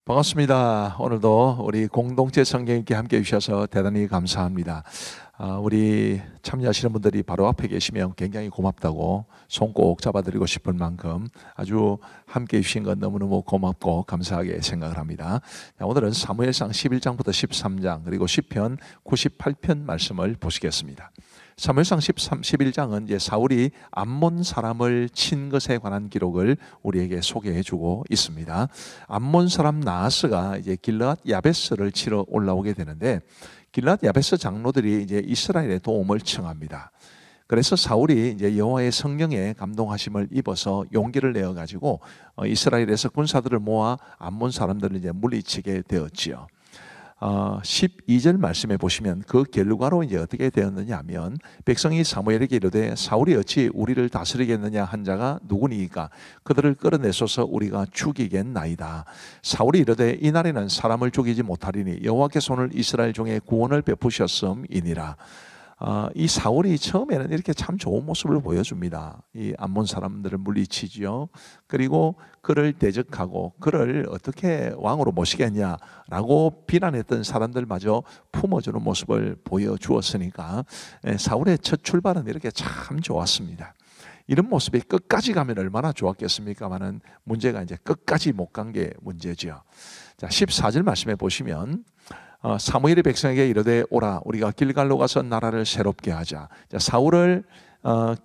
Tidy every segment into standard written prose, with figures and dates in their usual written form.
반갑습니다. 오늘도 우리 공동체 성경 읽기 함께 해주셔서 대단히 감사합니다. 우리 참여하시는 분들이 바로 앞에 계시면 굉장히 고맙다고 손 꼭 잡아드리고 싶을 만큼 아주 함께 해주신 것 너무너무 고맙고 감사하게 생각을 합니다. 오늘은 사무엘상 11장부터 13장 그리고 시편 98편 말씀을 보시겠습니다. 사무엘상 11장은 이제 사울이 암몬 사람을 친 것에 관한 기록을 우리에게 소개해주고 있습니다. 암몬 사람 나하스가 이제 길르앗 야베스를 치러 올라오게 되는데 길르앗 야베스 장로들이 이제 이스라엘의 도움을 청합니다. 그래서 사울이 이제 여호와의 성령에 감동하심을 입어서 용기를 내어 가지고 이스라엘에서 군사들을 모아 암몬 사람들을 이제 물리치게 되었지요. 12절 말씀에 보시면 그 결과로 이제 어떻게 되었느냐 하면 백성이 사무엘에게 이르되 사울이 어찌 우리를 다스리겠느냐 한 자가 누구니이까 그들을 끌어내소서 우리가 죽이겠나이다. 사울이 이르되 이날에는 사람을 죽이지 못하리니 여호와께서 오늘 이스라엘 중에 구원을 베푸셨음이니라. 이 사울이 처음에는 이렇게 참 좋은 모습을 보여줍니다. 이 암몬 사람들을 물리치지요. 그리고 그를 대적하고 그를 어떻게 왕으로 모시겠냐라고 비난했던 사람들마저 품어주는 모습을 보여주었으니까 사울의 첫 출발은 이렇게 참 좋았습니다. 이런 모습이 끝까지 가면 얼마나 좋았겠습니까마는 문제가 이제 끝까지 못 간 게 문제죠. 자, 14절 말씀에 보시면 사무엘이 백성에게 이르되 오라 우리가 길갈로 가서 나라를 새롭게 하자. 자, 사울을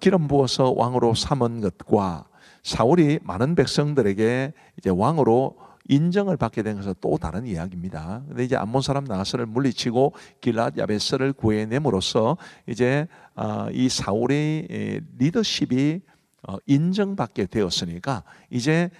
기름 부어서 왕으로 삼은 것과 사울이 많은 백성들에게 이제 왕으로 인정을 받게 된 것은 또 다른 이야기입니다. 근데 이제 암몬 사람 나하스를 물리치고 길르앗 야베스를 구해냄으로써 이제 이 사울의 리더십이 인정받게 되었으니까 이제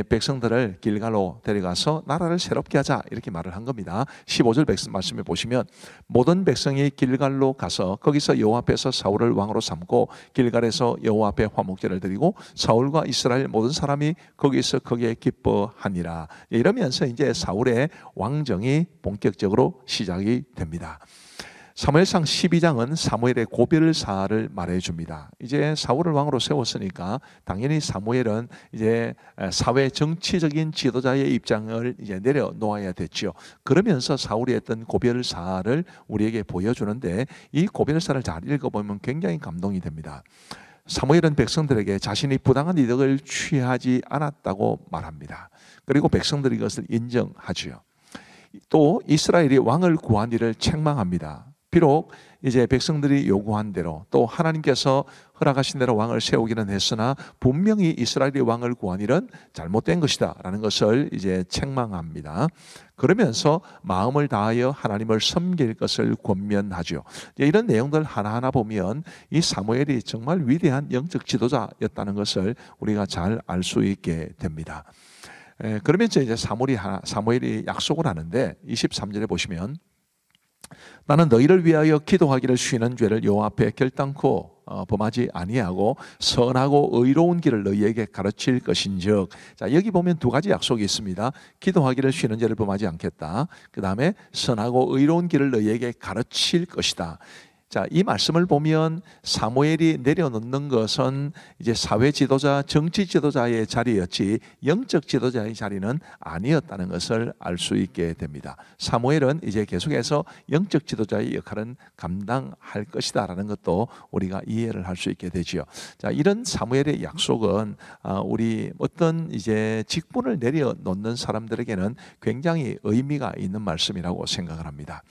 백성들을 길갈로 데려가서 나라를 새롭게 하자 이렇게 말을 한 겁니다. 15절 말씀에 보시면 모든 백성이 길갈로 가서 거기서 여호와 앞에서 사울을 왕으로 삼고 길갈에서 여호와 앞에 화목제를 드리고 사울과 이스라엘 모든 사람이 거기에 기뻐하니라. 이러면서 이제 사울의 왕정이 본격적으로 시작이 됩니다. 사무엘상 12장은 사무엘의 고별사를 말해줍니다. 이제 사울을 왕으로 세웠으니까 당연히 사무엘은 이제 사회 정치적인 지도자의 입장을 이제 내려놓아야 됐죠. 그러면서 사울이 했던 고별사를 우리에게 보여주는데 이 고별사를 잘 읽어보면 굉장히 감동이 됩니다. 사무엘은 백성들에게 자신이 부당한 이득을 취하지 않았다고 말합니다. 그리고 백성들이 이것을 인정하죠. 또 이스라엘이 왕을 구한 일을 책망합니다. 비록 이제 백성들이 요구한 대로 또 하나님께서 허락하신 대로 왕을 세우기는 했으나 분명히 이스라엘이 왕을 구한 일은 잘못된 것이다 라는 것을 이제 책망합니다. 그러면서 마음을 다하여 하나님을 섬길 것을 권면하죠. 이런 내용들 하나하나 보면 이 사무엘이 정말 위대한 영적 지도자였다는 것을 우리가 잘 알 수 있게 됩니다. 그러면서 이제 사무엘이 약속을 하는데 23절에 보시면 나는 너희를 위하여 기도하기를 쉬는 죄를 여호와 앞에 결단코 범하지 아니하고 선하고 의로운 길을 너희에게 가르칠 것인즉. 자, 여기 보면 두 가지 약속이 있습니다. 기도하기를 쉬는 죄를 범하지 않겠다. 그 다음에 선하고 의로운 길을 너희에게 가르칠 것이다. 자, 이 말씀을 보면 사무엘이 내려놓는 것은 이제 사회 지도자, 정치 지도자의 자리였지 영적 지도자의 자리는 아니었다는 것을 알 수 있게 됩니다. 사무엘은 이제 계속해서 영적 지도자의 역할은 감당할 것이다라는 것도 우리가 이해를 할 수 있게 되지요. 자, 이런 사무엘의 약속은 우리 어떤 이제 직분을 내려놓는 사람들에게는 굉장히 의미가 있는 말씀이라고 생각을 합니다.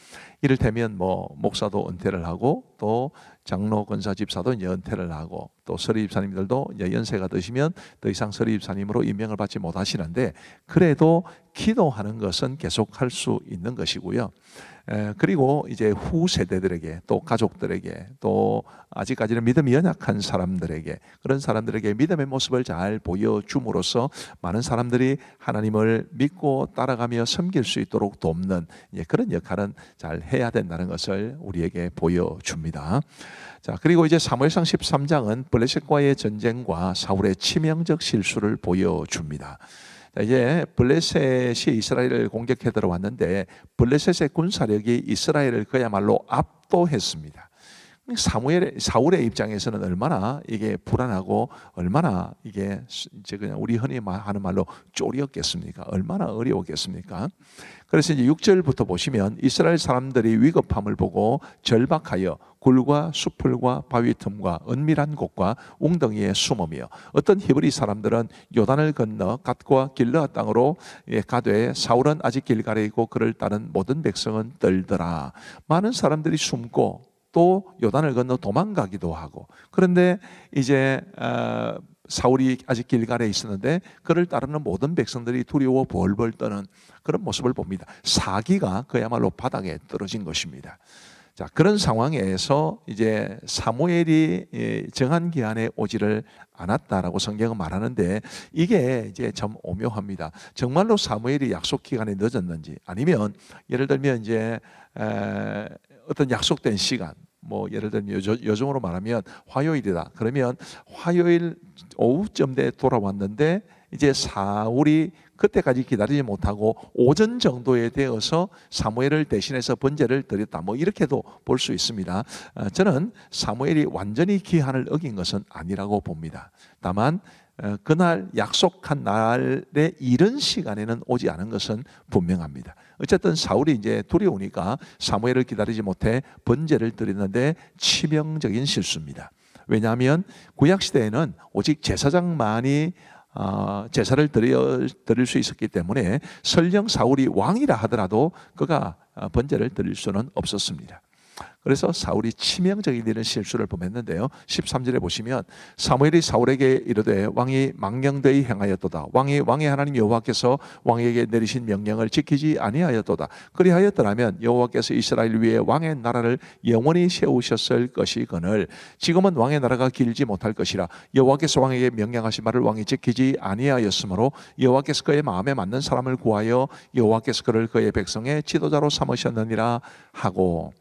이를테면 목사도 은퇴를 하고 또 장로 권사 집사도 이제 은퇴를 하고 또 서리 집사님들도 이제 연세가 드시면 더 이상 서리 집사님으로 임명을 받지 못하시는데 그래도 기도하는 것은 계속할 수 있는 것이고요. 그리고 이제 후 세대들에게 또 가족들에게 또 아직까지는 믿음이 연약한 사람들에게 그런 사람들에게 믿음의 모습을 잘 보여줌으로써 많은 사람들이 하나님을 믿고 따라가며 섬길 수 있도록 돕는 그런 역할은 잘 해야 된다는 것을 우리에게 보여줍니다. 자, 그리고 이제 사무엘상 13장은 블레셋과의 전쟁과 사울의 치명적 실수를 보여줍니다. 이제 블레셋이 이스라엘을 공격해 들어왔는데 블레셋의 군사력이 이스라엘을 그야말로 압도했습니다. 사울의 입장에서는 얼마나 이게 불안하고 얼마나 이게 이제 그냥 우리 흔히 하는 말로 쫄이었겠습니까? 얼마나 어려웠겠습니까? 그래서 이제 6절부터 보시면 이스라엘 사람들이 위급함을 보고 절박하여 굴과 수풀과 바위 틈과 은밀한 곳과 웅덩이에 숨으며 어떤 히브리 사람들은 요단을 건너 갓과 길르앗 땅으로 가되 사울은 아직 길갈에 있고 그를 따른 모든 백성은 떨더라. 많은 사람들이 숨고 또 요단을 건너 도망가기도 하고, 그런데 이제 사울이 아직 길갈에 있었는데 그를 따르는 모든 백성들이 두려워 벌벌 떠는 그런 모습을 봅니다. 사기가 그야말로 바닥에 떨어진 것입니다. 자, 그런 상황에서 이제 사무엘이 정한 기한에 오지를 않았다라고 성경은 말하는데, 이게 이제 참 오묘합니다. 정말로 사무엘이 약속 기간에 늦었는지, 아니면 예를 들면 이제 어떤 약속된 시간, 뭐 예를 들면 요즘으로 말하면 화요일이다. 그러면 화요일 오후쯤에 돌아왔는데 이제 사울이 그때까지 기다리지 못하고 오전 정도에 되어서 사무엘을 대신해서 번제를 드렸다, 뭐 이렇게도 볼 수 있습니다. 저는 사무엘이 완전히 기한을 어긴 것은 아니라고 봅니다. 다만 그날 약속한 날의 이른 시간에는 오지 않은 것은 분명합니다. 어쨌든 사울이 이제 두려우니까 사무엘을 기다리지 못해 번제를 드렸는데 치명적인 실수입니다. 왜냐하면 구약시대에는 오직 제사장만이 제사를 드릴 수 있었기 때문에 설령 사울이 왕이라 하더라도 그가 번제를 드릴 수는 없었습니다. 그래서 사울이 치명적인 이런 실수를 범했는데요, 13절에 보시면 사무엘이 사울에게 이르되 왕이 망령되이 행하였도다. 왕의 하나님 여호와께서 왕에게 내리신 명령을 지키지 아니하였도다. 그리하였더라면 여호와께서 이스라엘 위에 왕의 나라를 영원히 세우셨을 것이거늘 지금은 왕의 나라가 길지 못할 것이라. 여호와께서 왕에게 명령하신 말을 왕이 지키지 아니하였으므로 여호와께서 그의 마음에 맞는 사람을 구하여 여호와께서 그를 그의 백성의 지도자로 삼으셨느니라 하고,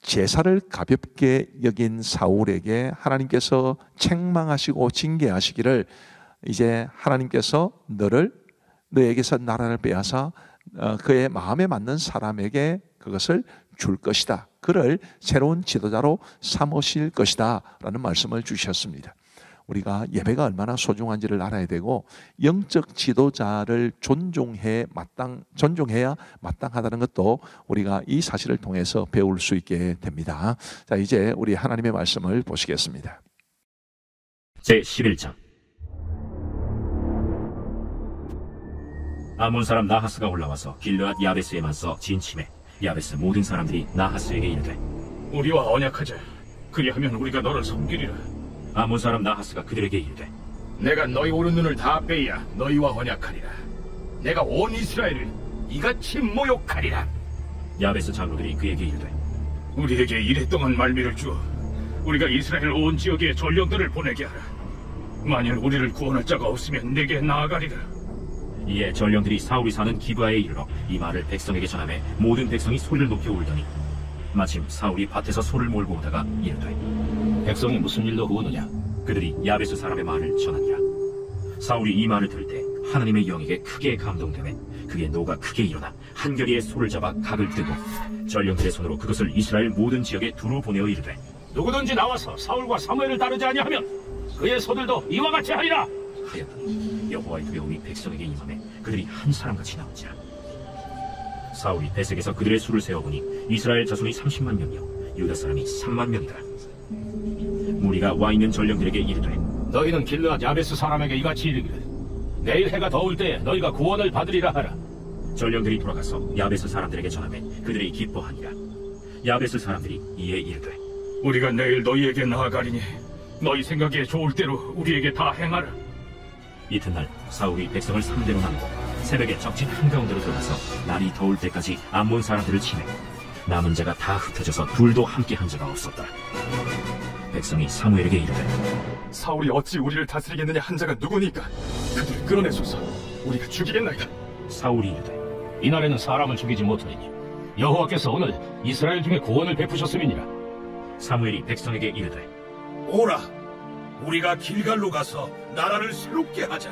제사를 가볍게 여긴 사울에게 하나님께서 책망하시고 징계하시기를, 이제 하나님께서 너에게서 나라를 빼앗아 그의 마음에 맞는 사람에게 그것을 줄 것이다. 그를 새로운 지도자로 삼으실 것이다 라는 말씀을 주셨습니다. 우리가 예배가 얼마나 소중한지를 알아야 되고, 영적 지도자를 존중해야 마땅하다는 것도 우리가 이 사실을 통해서 배울 수 있게 됩니다. 자, 이제 우리 하나님의 말씀을 보시겠습니다. 제11장. 아몬 사람 나하스가 올라와서 길르앗 야베스에 맞서 진침해 야베스 모든 사람들이 나하스에게 이르되 우리와 언약하자. 그리하면 우리가 너를 섬기리라. 아몬 사람 나하스가 그들에게 이르되 내가 너희 오른눈을 다 빼야 너희와 언약하리라. 내가 온 이스라엘을 이같이 모욕하리라. 야베스 장로들이 그에게 이르되 우리에게 이랫동안 말미를 주어 우리가 이스라엘 온 지역에 전령들을 보내게 하라. 만일 우리를 구원할 자가 없으면 내게 나아가리라. 이에 전령들이 사울이 사는 기브아에 이르러 이 말을 백성에게 전하매 모든 백성이 소리를 높여 울더니 마침 사울이 밭에서 소를 몰고 오다가 이르되 백성이 무슨 일로 우느냐? 그들이 야베스 사람의 말을 전하니라. 사울이 이 말을 들을 때 하나님의 영에게 크게 감동되매 그의 노가 크게 일어나 한결이의 소를 잡아 각을 뜨고 전령들의 손으로 그것을 이스라엘 모든 지역에 두루 보내어 이르되 누구든지 나와서 사울과 사무엘을 따르지 아니하면 그의 소들도 이와 같이 하리라 하였더니 여호와의 두려움이 백성에게 임하매 그들이 한 사람같이 나온지라. 사울이 베색에서 그들의 수를 세어보니 이스라엘 자손이 30만 명이요 유다 사람이 3만 명이더라. 무리가 와 있는 전령들에게 이르되 너희는 길르앗 야베스 사람에게 이같이 이르기를 내일 해가 더울 때에 너희가 구원을 받으리라 하라. 전령들이 돌아가서 야베스 사람들에게 전하매 그들이 기뻐하니라. 야베스 사람들이 이에 이르되 우리가 내일 너희에게 나아가리니 너희 생각에 좋을 대로 우리에게 다 행하라. 이튿날 사울이 백성을 3대로 나누고 새벽에 적진 한가운데로 들어가서 날이 더울 때까지 암몬 사람들을 치매 남은 자가 다 흩어져서 둘도 함께 한 자가 없었다. 백성이 사무엘에게 이르되 사울이 어찌 우리를 다스리겠느냐 한 자가 누구니까 그들을 끌어내소서. 우리가 죽이겠나이다. 사울이 이르되 이날에는 사람을 죽이지 못하리니 여호와께서 오늘 이스라엘 중에 구원을 베푸셨음이니라. 사무엘이 백성에게 이르되 오라, 우리가 길갈로 가서 나라를 새롭게 하자.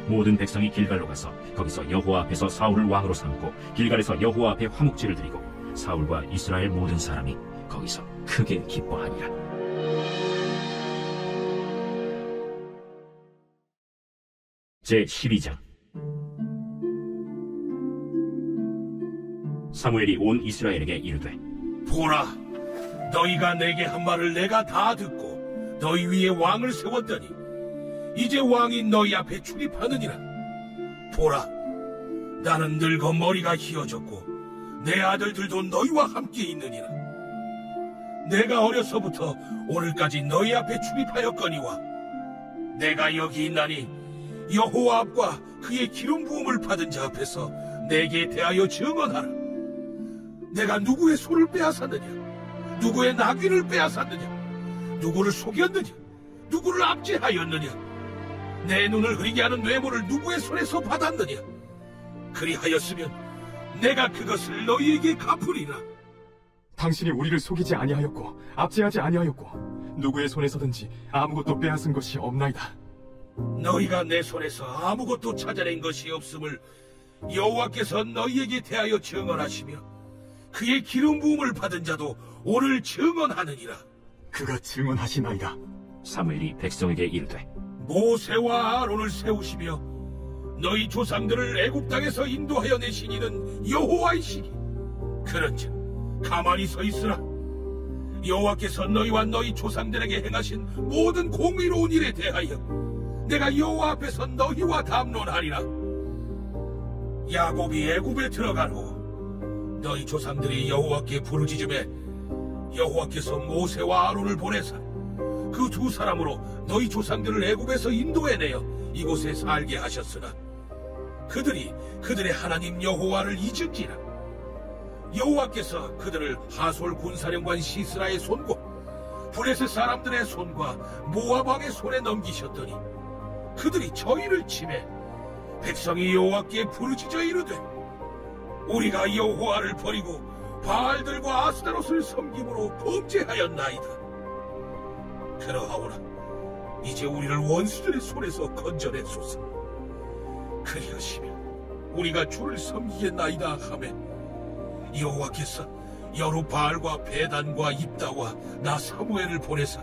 모든 백성이 길갈로 가서 거기서 여호와 앞에서 사울을 왕으로 삼고 길갈에서 여호와 앞에 화목제를 드리고 사울과 이스라엘 모든 사람이 거기서 크게 기뻐하니라. 제 12장. 사무엘이 온 이스라엘에게 이르되, 보라, 너희가 내게 한 말을 내가 다 듣고 너희 위에 왕을 세웠더니 이제 왕이 너희 앞에 출입하느니라. 보라, 나는 늙어 머리가 희어졌고 내 아들들도 너희와 함께 있느니라. 내가 어려서부터 오늘까지 너희 앞에 출입하였거니와 내가 여기 있나니 여호와 앞과 그의 기름 부음을 받은 자 앞에서 내게 대하여 증언하라. 내가 누구의 소를 빼앗았느냐? 누구의 나귀를 빼앗았느냐? 누구를 속였느냐? 누구를 압제하였느냐? 내 눈을 흐리게 하는 뇌물을 누구의 손에서 받았느냐? 그리하였으면 내가 그것을 너희에게 갚으리라. 당신이 우리를 속이지 아니하였고 압제하지 아니하였고 누구의 손에서든지 아무것도 빼앗은 것이 없나이다. 너희가 내 손에서 아무것도 찾아낸 것이 없음을 여호와께서 너희에게 대하여 증언하시며 그의 기름 부음을 받은 자도 오늘 증언하느니라. 그가 증언하시나이다. 사무엘이 백성에게 이르되, 모세와 아론을 세우시며 너희 조상들을 애굽 땅에서 인도하여 내신 이는 여호와이시니 그런즉 가만히 서 있으라. 여호와께서 너희와 너희 조상들에게 행하신 모든 공의로운 일에 대하여 내가 여호와 앞에서 너희와 담론하리라. 야곱이 애굽에 들어간 후 너희 조상들이 여호와께 부르짖음에 여호와께서 모세와 아론을 보내사 그 두 사람으로 너희 조상들을 애굽에서 인도해내어 이곳에 살게 하셨으나 그들이 그들의 하나님 여호와를 잊은지라. 여호와께서 그들을 하솔 군사령관 시스라의 손과 브레셋 사람들의 손과 모압 왕의 손에 넘기셨더니 그들이 저희를 치매 백성이 여호와께 부르짖어 이르되 우리가 여호와를 버리고 바알들과 아스타롯을 섬김으로 범죄하였나이다. 그러하오나 이제 우리를 원수들의 손에서 건져내소서. 그리하시면 우리가 주를 섬기겠나이다 하매 여호와께서 여루바알과 베단과 입다와 나 사무엘을 보내사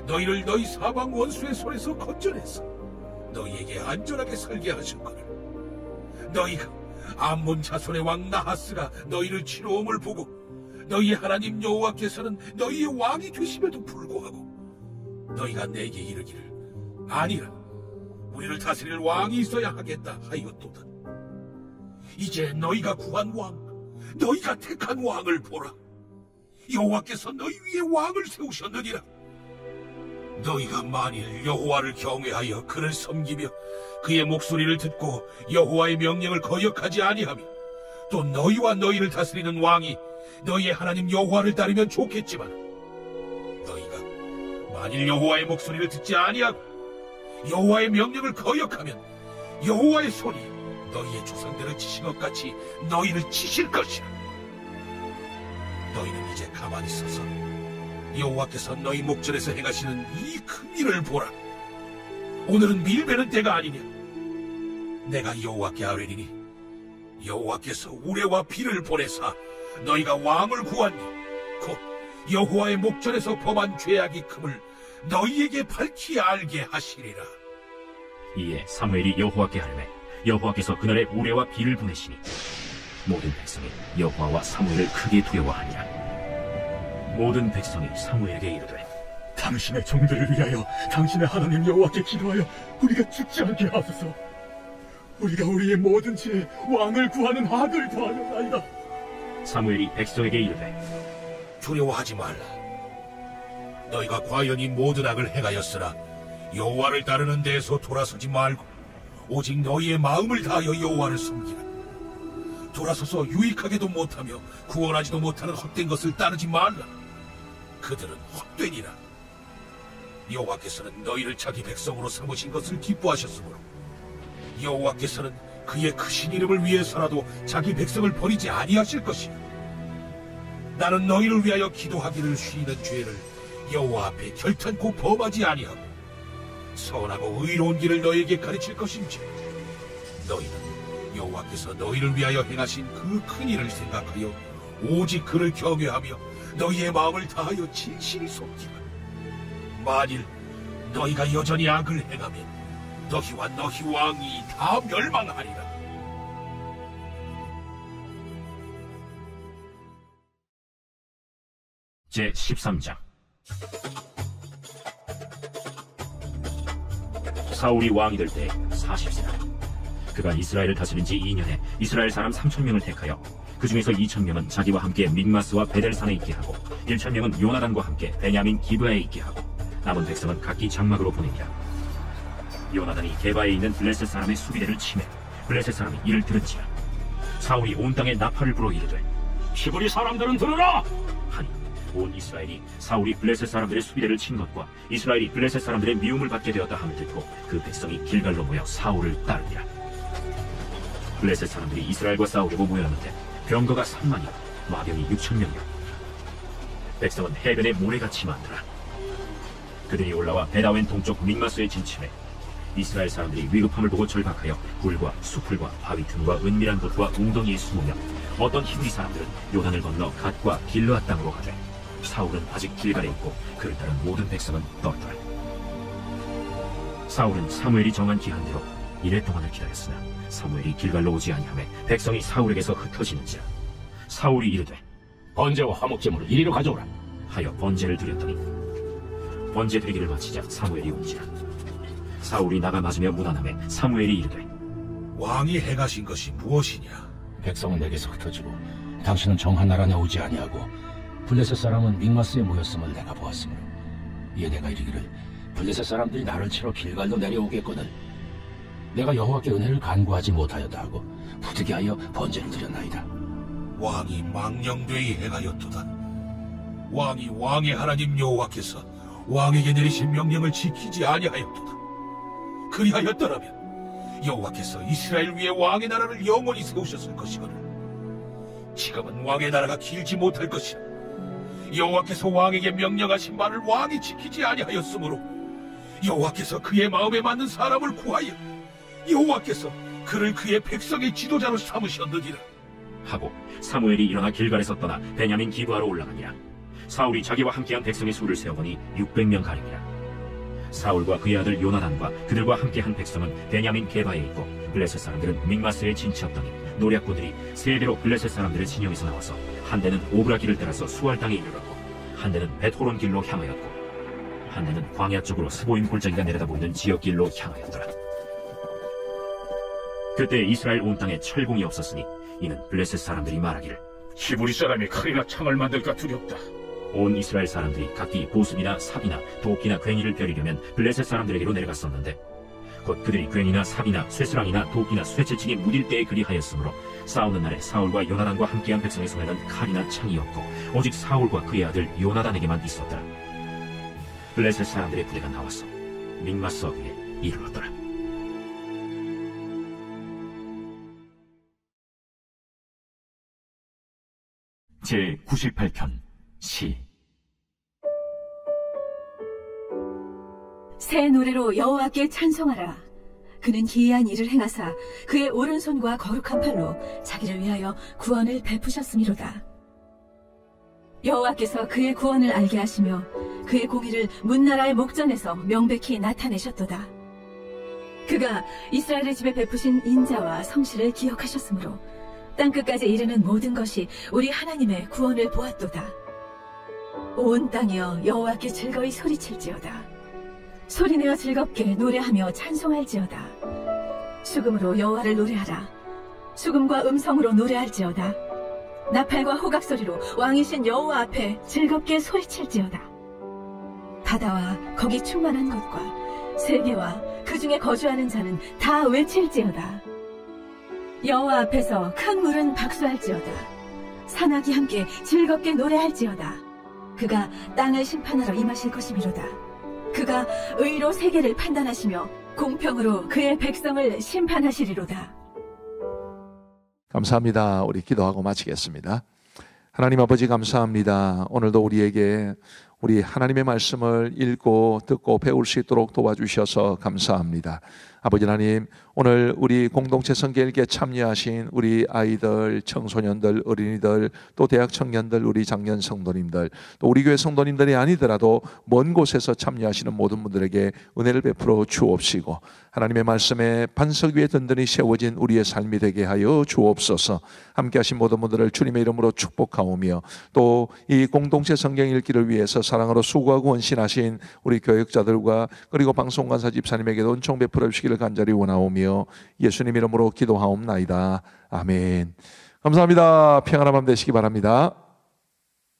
너희를 너희 사방 원수의 손에서 건져내서 너희에게 안전하게 살게 하셨거늘. 너희가 암몬 자손의 왕 나하스가 너희를 치러옴을 보고 너희의 하나님 여호와께서는 너희의 왕이 되심에도 불구하고 너희가 내게 이르기를 아니라 우리를 다스릴 왕이 있어야 하겠다 하였도다. 이제 너희가 구한 왕, 너희가 택한 왕을 보라. 여호와께서 너희 위에 왕을 세우셨느니라. 너희가 만일 여호와를 경외하여 그를 섬기며 그의 목소리를 듣고 여호와의 명령을 거역하지 아니하며 또 너희와 너희를 다스리는 왕이 너희의 하나님 여호와를 따르면 좋겠지만 너희가 만일 여호와의 목소리를 듣지 아니하고 여호와의 명령을 거역하면 여호와의 손이 너희의 조상들을 치신 것 같이 너희를 치실 것이라. 너희는 이제 가만히 서서 여호와께서 너희 목전에서 행하시는 이 큰 일을 보라. 오늘은 밀베는 때가 아니냐. 내가 여호와께 아뢰리니 여호와께서 우레와 비를 보내사 너희가 왕을 구하니 곧 여호와의 목전에서 범한 죄악이 큼을 너희에게 밝히 알게 하시리라. 이에 사무엘이 여호와께 하려매 여호와께서 그날에 우레와 비를 보내시니 모든 백성이 여호와와 사무엘을 크게 두려워하니라. 모든 백성이 사무엘에게 이르되 당신의 종들을 위하여 당신의 하나님 여호와께 기도하여 우리가 죽지 않게 하소서. 우리가 우리의 모든 죄에 왕을 구하는 악을 더하였나이다. 사무엘이 백성에게 이르되 두려워하지 말라. 너희가 과연 이 모든 악을 행하였으나 여호와를 따르는 데에서 돌아서지 말고 오직 너희의 마음을 다하여 여호와를 섬기라. 돌아서서 유익하게도 못하며 구원하지도 못하는 헛된 것을 따르지 말라. 그들은 헛되니라. 여호와께서는 너희를 자기 백성으로 삼으신 것을 기뻐하셨으므로 여호와께서는 그의 크신 이름을 위해서라도 자기 백성을 버리지 아니하실 것이라. 나는 너희를 위하여 기도하기를 쉬는 죄를 여호와 앞에 결탄코 범하지 아니하고 선하고 의로운 길을 너희에게 가르칠 것인지 너희는 여호와께서 너희를 위하여 행하신 그 큰 일을 생각하여 오직 그를 경외하며 너희의 마음을 다하여 진실이 속기라. 만일 너희가 여전히 악을 행하면 너희와 너희 왕이 다 멸망하리라. 제 13장. 사울이 왕이 될 때 40세라. 그가 이스라엘을 다스린 지 2년에 이스라엘 사람 3,000명을 택하여 그 중에서 2,000명은 자기와 함께 믹마스와 베델산에 있게 하고 1,000명은 요나단과 함께 베냐민 기브아에 있게 하고 남은 백성은 각기 장막으로 보내니라. 요나단이 게바에 있는 블레셋 사람의 수비대를 치매 블레셋 사람이 이를 들은지라. 사울이 온 땅에 나팔을 불어 이르되 히브리 사람들은 들으라! 하니 온 이스라엘이 사울이 블레셋 사람들의 수비대를 친 것과 이스라엘이 블레셋 사람들의 미움을 받게 되었다 함을 듣고 그 백성이 길갈로 모여 사울을 따르니라. 블레셋 사람들이 이스라엘과 싸우려고 모였는데 병거가 3만이요 마병이 6,000명이요 백성은 해변에 모래같이 많더라. 그들이 올라와 베다웬 동쪽 믹마스에 진침해 이스라엘 사람들이 위급함을 보고 절박하여 굴과 수풀과 바위 틈과 은밀한 곳과 웅덩이에 숨으며 어떤 히브리 사람들은 요단을 건너 갓과 길르앗 땅으로 가되 사울은 아직 길갈에 있고 그를 따른 모든 백성은 떨더라. 사울은 사무엘이 정한 기한대로 이래 동안을 기다렸으나 사무엘이 길갈로 오지 아니하매 백성이 사울에게서 흩어지는지라. 사울이 이르되 번제와 화목제물을 이리로 가져오라. 하여 번제를 드렸더니 번제 드리기를 마치자 사무엘이 온지라. 사울이 나가 맞으며 무난함에 사무엘이 이르되 왕이 행하신 것이 무엇이냐? 백성은 내게서 흩어지고 당신은 정한 나라 안에 오지 아니하고 블레셋 사람은 믹마스에 모였음을 내가 보았으므로 이에 내가 이르기를 블레셋 사람들이 나를 치러 길갈로 내려오겠거늘 내가 여호와께 은혜를 간구하지 못하였다 하고 부득이하여 번제를 드렸나이다. 왕이 망령되이 행하였도다. 왕이 왕의 하나님 여호와께서 왕에게 내리신 명령을 지키지 아니하였도다. 그리하였더라면 여호와께서 이스라엘 위에 왕의 나라를 영원히 세우셨을 것이거늘 지금은 왕의 나라가 길지 못할 것이라. 여호와께서 왕에게 명령하신 말을 왕이 지키지 아니하였으므로 여호와께서 그의 마음에 맞는 사람을 구하여 여호와께서 그를 그의 백성의 지도자로 삼으셨느니라. 하고 사무엘이 일어나 길갈에서 떠나 베냐민 기브아로 올라가니라. 사울이 자기와 함께한 백성의 수를 세어보니 600명 가량이라. 사울과 그의 아들 요나단과 그들과 함께한 백성은 베냐민 게바에 있고 블레셋 사람들은 믹마스에 진치었더니 노략고들이 세 대로 블레셋 사람들의 진영에서 나와서 한 대는 오브라 길을 따라서 수알 땅에 이르렀고 한 대는 벳호론 길로 향하였고 한 대는 광야 쪽으로 스보임 골짜기가 내려다 보이는 지역길로 향하였더라. 그때 이스라엘 온 땅에 철공이 없었으니 이는 블레셋 사람들이 말하기를 히브리 사람이 칼이나 창을 만들까 두렵다. 온 이스라엘 사람들이 각기 보습이나 삽이나 도끼나 괭이를 벼리려면 블레셋 사람들에게로 내려갔었는데 곧 그들이 괭이나 삽이나 쇠스랑이나 도끼나 쇠채찍이 무딜 때에 그리하였으므로 싸우는 날에 사울과 요나단과 함께한 백성의 손에는 칼이나 창이 없고 오직 사울과 그의 아들 요나단에게만 있었더라. 블레셋 사람들의 부대가 나와서 믹마스 어귀에 이르렀더라. 제 98편 시. 새 노래로 여호와께 찬송하라. 그는 기이한 일을 행하사 그의 오른손과 거룩한 팔로 자기를 위하여 구원을 베푸셨음이로다. 여호와께서 그의 구원을 알게 하시며 그의 공의를 문나라의 목전에서 명백히 나타내셨도다. 그가 이스라엘의 집에 베푸신 인자와 성실을 기억하셨으므로 땅끝까지 이르는 모든 것이 우리 하나님의 구원을 보았도다. 온 땅이여 여호와께 즐거이 소리칠지어다. 소리내어 즐겁게 노래하며 찬송할지어다. 수금으로 여호와를 노래하라. 수금과 음성으로 노래할지어다. 나팔과 호각 소리로 왕이신 여호와 앞에 즐겁게 소리칠지어다. 바다와 거기 충만한 것과 세계와 그 중에 거주하는 자는 다 외칠지어다. 여호와 앞에서 큰 물은 박수할지어다. 산악이 함께 즐겁게 노래할지어다. 그가 땅을 심판하러 임하실 것이미로다. 그가 의로 세계를 판단하시며 공평으로 그의 백성을 심판하시리로다. 감사합니다. 우리 기도하고 마치겠습니다. 하나님 아버지 감사합니다. 오늘도 우리에게 우리 하나님의 말씀을 읽고 듣고 배울 수 있도록 도와주셔서 감사합니다. 아버지 하나님, 오늘 우리 공동체 성경일기에 참여하신 우리 아이들, 청소년들, 어린이들, 또 대학 청년들, 우리 장년 성도님들, 또 우리 교회 성도님들이 아니더라도 먼 곳에서 참여하시는 모든 분들에게 은혜를 베풀어 주옵시고, 하나님의 말씀에 반석 위에 든든히 세워진 우리의 삶이 되게 하여 주옵소서. 함께 하신 모든 분들을 주님의 이름으로 축복하오며, 또 이 공동체 성경 읽기를 위해서 사랑으로 수고하고 헌신하신 우리 교역자들과 그리고 방송관사 집사님에게도 은총 베풀어 주시기를 간절히 원하오며 예수님 이름으로 기도하옵나이다. 아멘. 감사합니다. 평안한 밤 되시기 바랍니다.